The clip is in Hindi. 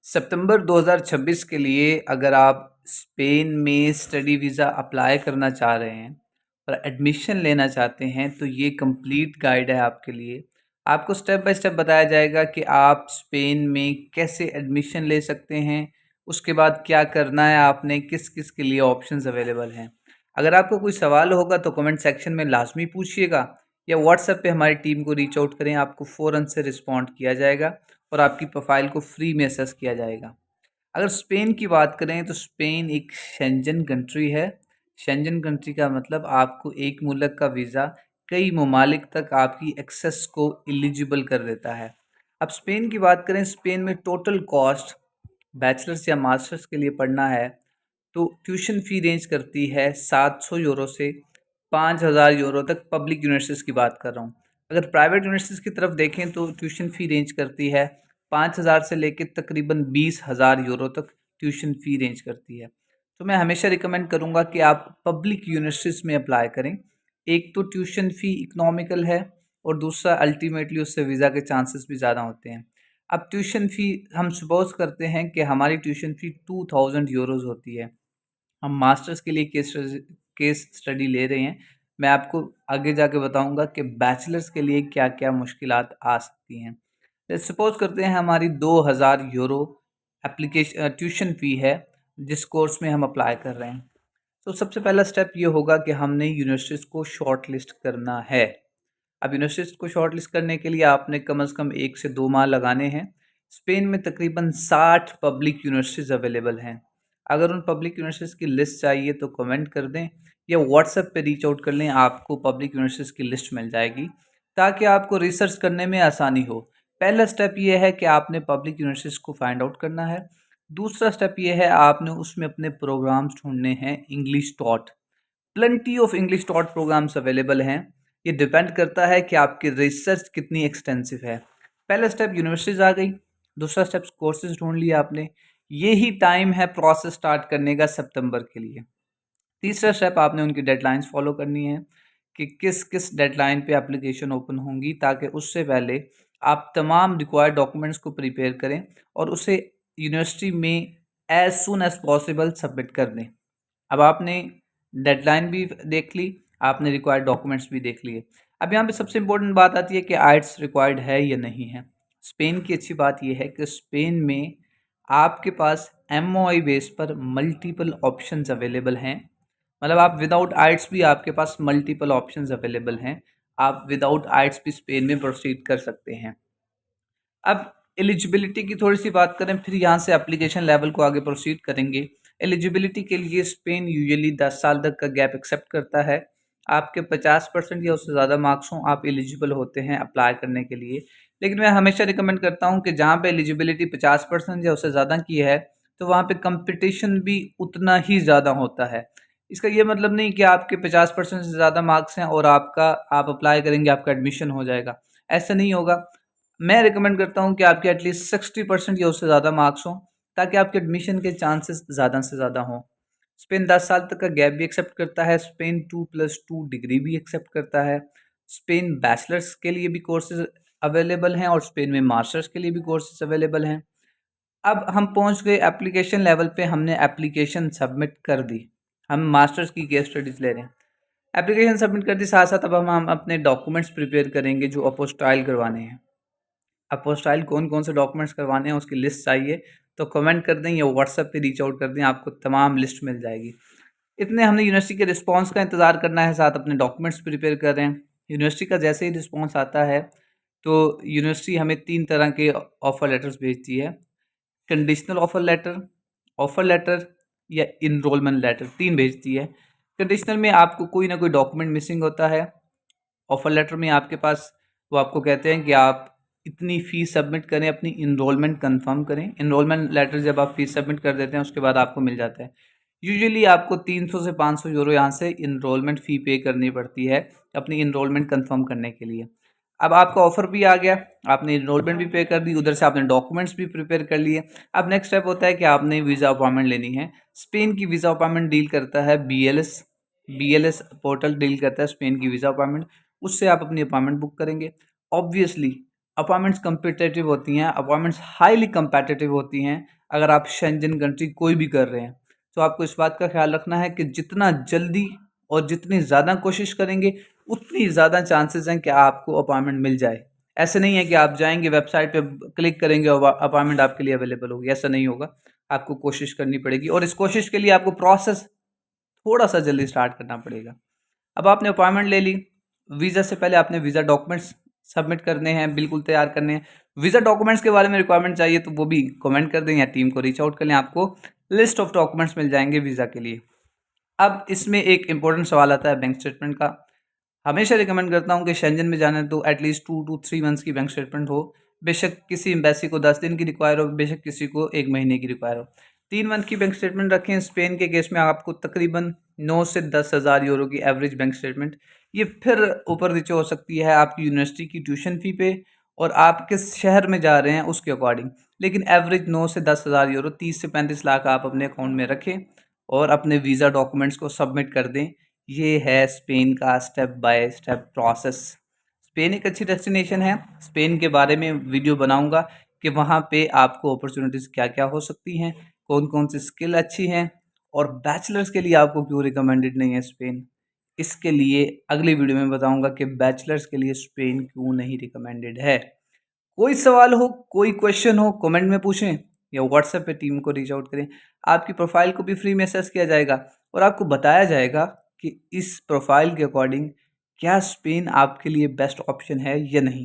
सितंबर 2026 के लिए अगर आप स्पेन में स्टडी वीज़ा अप्लाई करना चाह रहे हैं और एडमिशन लेना चाहते हैं तो ये कंप्लीट गाइड है आपके लिए। आपको स्टेप बाय स्टेप बताया जाएगा कि आप स्पेन में कैसे एडमिशन ले सकते हैं, उसके बाद क्या करना है, आपने किस किस के लिए ऑप्शंस अवेलेबल हैं। अगर आपको कोई सवाल होगा तो कमेंट सेक्शन में लाजमी पूछिएगा या व्हाट्सएप पे हमारी टीम को रीच आउट करें, आपको फ़ौरन से रिस्पॉन्ड किया जाएगा और आपकी प्रोफाइल को फ्री में असेस किया जाएगा। अगर स्पेन की बात करें तो स्पेन एक शेंजन कंट्री है। शेंजन कंट्री का मतलब आपको एक मुल्क का वीज़ा कई ममालिक तक आपकी एक्सेस को एलिजिबल कर देता है। अब स्पेन की बात करें, स्पेन में टोटल कॉस्ट बैचलर्स या मास्टर्स के लिए पढ़ना है तो ट्यूशन फ़ी रेंज करती है 700 यूरो से 5000 यूरो तक। पब्लिक यूनिवर्सिटीज़ की बात कर रहा हूँ। अगर प्राइवेट यूनिवर्सिटीज़ की तरफ देखें तो ट्यूशन फ़ी रेंज करती है 5000 से लेकर तकरीबन 20,000 यूरो तक ट्यूशन फ़ी रेंज करती है। तो मैं हमेशा रिकमेंड करूँगा कि आप पब्लिक यूनिवर्सिटीज़ में अप्लाई करें। एक तो ट्यूशन फ़ी इकोनॉमिकल है और दूसरा अल्टीमेटली उससे वीज़ा के चांसेस भी ज़्यादा होते हैं। अब ट्यूशन फ़ी हम सपोज़ करते हैं कि हमारी ट्यूशन फ़ी 2000 यूरोज़ होती है। हम मास्टर्स के लिए केस स्टडी ले रहे हैं। मैं आपको आगे जाके बताऊंगा कि बैचलर्स के लिए क्या क्या मुश्किलात आ सकती हैं। सपोज करते हैं हमारी 2000 यूरो एप्लीकेशन ट्यूशन फ़ी है जिस कोर्स में हम अप्लाई कर रहे हैं। तो सबसे पहला स्टेप ये होगा कि हमने यूनिवर्सिटीज़ को शॉर्ट लिस्ट करना है। अब यूनिवर्सिटीज़ को शॉर्ट लिस्ट करने के लिए आपने कम से कम 1 से 2 माह लगाने हैं। स्पेन में तकरीबन 60 पब्लिक यूनिवर्सिटीज़ अवेलेबल हैं। अगर उन पब्लिक यूनिवर्सिटीज़ की लिस्ट चाहिए तो कमेंट कर दें या व्हाट्सएप पे रीच आउट कर लें, आपको पब्लिक यूनिवर्सिटीज़ की लिस्ट मिल जाएगी ताकि आपको रिसर्च करने में आसानी हो। पहला स्टेप ये है कि आपने पब्लिक यूनिवर्सिटीज़ को फाइंड आउट करना है। दूसरा स्टेप ये है आपने उसमें अपने प्रोग्राम्स ढूँढने हैं English taught. Plenty of English taught programmes available हैं। ये डिपेंड करता है कि आपकी रिसर्च कितनी एक्सटेंसिव है। पहला स्टेप यूनिवर्सिटीज़ आ गई, दूसरा स्टेप कोर्सेज ढूंढ लिया आपने। ये ही टाइम है प्रोसेस स्टार्ट करने का सितंबर के लिए। तीसरा स्टेप आपने उनकी डेडलाइंस फॉलो करनी है कि किस किस डेडलाइन पे एप्लीकेशन ओपन होंगी ताकि उससे पहले आप तमाम रिक्वायर्ड डॉक्यूमेंट्स को प्रिपेयर करें और उसे यूनिवर्सिटी में as soon as possible submit कर दें। अब आपने डेडलाइन भी देख ली, आपने रिक्वायर्ड डॉक्यूमेंट्स भी देख लिए। अब यहाँ पे सबसे इम्पोर्टेंट बात आती है कि आइट्स रिक्वायर्ड है या नहीं है। स्पेन की अच्छी बात यह है कि स्पेन में आपके पास एमओआई बेस पर मल्टीपल ऑप्शंस अवेलेबल हैं। मतलब आप विदाउट आइट्स भी आपके पास मल्टीपल ऑप्शंस अवेलेबल हैं। आप विदाउट आइट्स भी स्पेन में प्रोसीड कर सकते हैं। अब एलिजिबिलिटी की थोड़ी सी बात करें, फिर यहाँ से एप्लीकेशन लेवल को आगे प्रोसीड करेंगे। एलिजिबिलिटी के लिए स्पेन यूजुअली 10 साल तक का गैप एक्सेप्ट करता है। आपके 50% या उससे ज़्यादा मार्क्स हों, आप एलिजिबल होते हैं अप्लाई करने के लिए। लेकिन मैं हमेशा रिकमेंड करता हूँ कि जहाँ पे एलिजिबिलिटी 50% या उससे ज़्यादा की है तो वहाँ पे कंपटीशन भी उतना ही ज़्यादा होता है। इसका ये मतलब नहीं कि आपके 50% से ज़्यादा मार्क्स हैं और आप अप्लाई करेंगे आपका एडमिशन हो जाएगा, ऐसा नहीं होगा। मैं रिकमेंड करता हूँ कि आपके एटलीस्ट 60% या उससे ज़्यादा मार्क्स हों ताकि आपके एडमिशन के चांसेस ज़्यादा से ज़्यादा हों। स्पेन 10 साल तक का गैप भी एक्सेप्ट करता है। स्पेन 2+2 डिग्री भी एक्सेप्ट करता है। स्पेन बैचलर्स के लिए भी कोर्सेज अवेलेबल हैं और स्पेन में मास्टर्स के लिए भी कोर्सेज अवेलेबल हैं। अब हम पहुंच गए एप्लीकेशन लेवल पे, हमने एप्लीकेशन सबमिट कर दी। हम मास्टर्स की केस स्टडीज़ ले रहे हैं। एप्लीकेशन सबमिट कर दी, साथ साथ अब हम अपने डॉक्यूमेंट्स प्रिपेयर करेंगे जो अपोस्टाइल करवाने हैं। अपोस्टाइल कौन कौन से डॉक्यूमेंट्स करवाने हैं उसकी लिस्ट चाहिए तो कमेंट कर दें या व्हाट्सएप पे रीच आउट कर दें, आपको तमाम लिस्ट मिल जाएगी। इतने हमने यूनिवर्सिटी के रिस्पांस का इंतज़ार करना है, साथ अपने डॉक्यूमेंट्स प्रिपेयर कर रहे हैं। यूनिवर्सिटी का जैसे ही रिस्पांस आता है तो यूनिवर्सिटी हमें 3 तरह के ऑफ़र लेटर्स भेजती है। कंडीशनल ऑफ़र लेटर या इनरोलमेंट लेटर, 3 भेजती है। कंडीशनल में आपको कोई ना कोई डॉक्यूमेंट मिसिंग होता है। ऑफ़र लेटर में आपके पास वो आपको कहते हैं कि आप इतनी फ़ीस सबमिट करें, अपनी इनरोलमेंट कंफर्म करें। इनरोलमेंट लेटर जब आप फ़ीस सबमिट कर देते हैं उसके बाद आपको मिल जाता है। यूजुअली आपको 300 से 500 यूरो यहाँ से इनरोलमेंट फ़ी पे करनी पड़ती है अपनी इनरोलमेंट कंफर्म करने के लिए। अब आपका ऑफ़र भी आ गया, आपने इनरोलमेंट भी पे कर दी, उधर से आपने डॉक्यूमेंट्स भी प्रिपेयर कर लिए। अब नेक्स्ट स्टेप होता है कि आपने वीज़ा अपॉइंटमेंट लेनी है। स्पेन की वीज़ा अपॉइंटमेंट डील करता है बीएलएस पोर्टल डील करता है स्पेन की वीज़ा अपॉइंटमेंट। उससे आप अपनी अपॉइंटमेंट बुक करेंगे। ऑब्वियसली अपॉइंटमेंट्स कम्पिटिटिव होती हैं, अपॉइंटमेंट्स हाईली कम्पिटिटिव होती हैं। अगर आप शेंजन कंट्री कोई भी कर रहे हैं तो आपको इस बात का ख्याल रखना है कि जितना जल्दी और जितनी ज़्यादा कोशिश करेंगे उतनी ज़्यादा चांसेस हैं कि आपको अपॉइंटमेंट मिल जाए। ऐसे नहीं है कि आप जाएंगे वेबसाइट पे क्लिक करेंगे और अपॉइंटमेंट आपके लिए अवेलेबल होगी, ऐसा नहीं होगा। आपको कोशिश करनी पड़ेगी और इस कोशिश के लिए आपको प्रोसेस थोड़ा सा जल्दी स्टार्ट करना पड़ेगा। अब आपने अपॉइंटमेंट ले ली, वीज़ा से पहले आपने वीज़ा डॉक्यूमेंट्स सबमिट करने हैं, बिल्कुल तैयार करने हैं। वीज़ा डॉक्यूमेंट्स के बारे में रिक्वायरमेंट चाहिए तो वो भी कमेंट कर दें या टीम को रीच आउट कर लें, आपको लिस्ट ऑफ डॉक्यूमेंट्स मिल जाएंगे वीज़ा के लिए। अब इसमें एक इंपॉर्टेंट सवाल आता है बैंक स्टेटमेंट का। हमेशा रिकमेंड करता हूँ कि शेंजन में जाना है तो एटलीस्ट 2 to 3 मंथ्स की बैंक स्टेटमेंट हो। बेशक किसी एम्बेसी को 10 दिन की रिक्वायर हो, बेशक किसी को 1 महीने की रिक्वायर हो। 3 मंथ की बैंक स्टेटमेंट रखें। स्पेन के केस में आपको तकरीबन 9 से 10,000 यूरो की एवरेज बैंक स्टेटमेंट, ये फिर ऊपर नीचे हो सकती है आपकी यूनिवर्सिटी की ट्यूशन फ़ी पे और आप किस शहर में जा रहे हैं उसके अकॉर्डिंग। लेकिन एवरेज 9 से 10,000 यूरो, 30 से 35 लाख आप अपने अकाउंट में रखें और अपने वीज़ा डॉक्यूमेंट्स को सबमिट कर दें। ये है स्पेन का step by step process. Spain एक अच्छी डेस्टिनेशन है, स्पेन के बारे में वीडियो बनाऊंगा कि वहाँ पे आपको अपॉर्चुनिटीज़ क्या क्या हो सकती हैं, कौन कौन सी स्किल अच्छी हैं और बैचलर्स के लिए आपको क्यों रिकमेंडेड नहीं है स्पेन। इसके लिए अगली वीडियो में बताऊंगा कि बैचलर्स के लिए स्पेन क्यों नहीं रिकमेंडेड है। कोई सवाल हो, कोई क्वेश्चन हो, कमेंट में पूछें या व्हाट्सएप पे टीम को रीच आउट करें। आपकी प्रोफाइल को भी फ्री में असेस किया जाएगा और आपको बताया जाएगा कि इस प्रोफाइल के अकॉर्डिंग क्या स्पेन आपके लिए बेस्ट ऑप्शन है या नहीं।